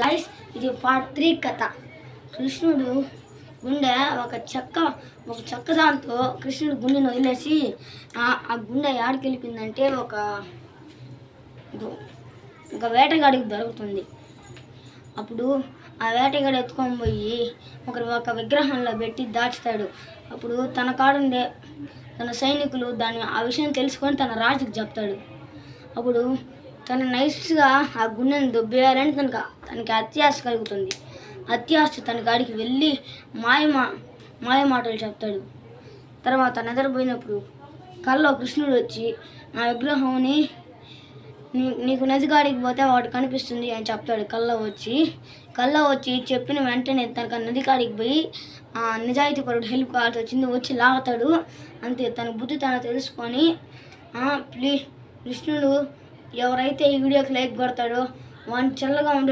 Guys ఇది part 3 కథ. కృష్ణుడు గుండె ఒక చెక్క దాంతో కృష్ణుడు గుండెను వదిలేసి ఆ గుండె యాడికి వెళ్ళిపోయిందంటే ఒక వేటగాడికి దొరుకుతుంది. అప్పుడు ఆ వేటగాడు ఎత్తుకొని పోయి ఒక విగ్రహంలో పెట్టి దాచుతాడు. అప్పుడు తన కాడుండే తన సైనికులు ఆ విషయం తెలుసుకొని తన రాజుకి చెప్తాడు. అప్పుడు తను నైస్గా ఆ గుండెను దొబ్బేయాలని తనకి అత్యాశ కలుగుతుంది. అత్యాశ తన కాడికి వెళ్ళి మాయ మాటలు చెప్తాడు. తర్వాత నిద్రపోయినప్పుడు కల్లో కృష్ణుడు వచ్చి నా విగ్రహంని నీకు నదిగాడికి పోతే వాడు కనిపిస్తుంది అని చెప్తాడు. కల్లో వచ్చి చెప్పిన వెంటనే తనకు నదిగాడికి పోయి నిజాయితీపరుడు హెల్ప్ కావాల్సి వచ్చింది, వచ్చి లాగుతాడు. అంతే, తన బుద్ధి తను తెలుసుకొని కృష్ణుడు ఎవరైతే ఈ వీడియోకి లైక్ కొడతాడో వాడిని చల్లగా ఉండే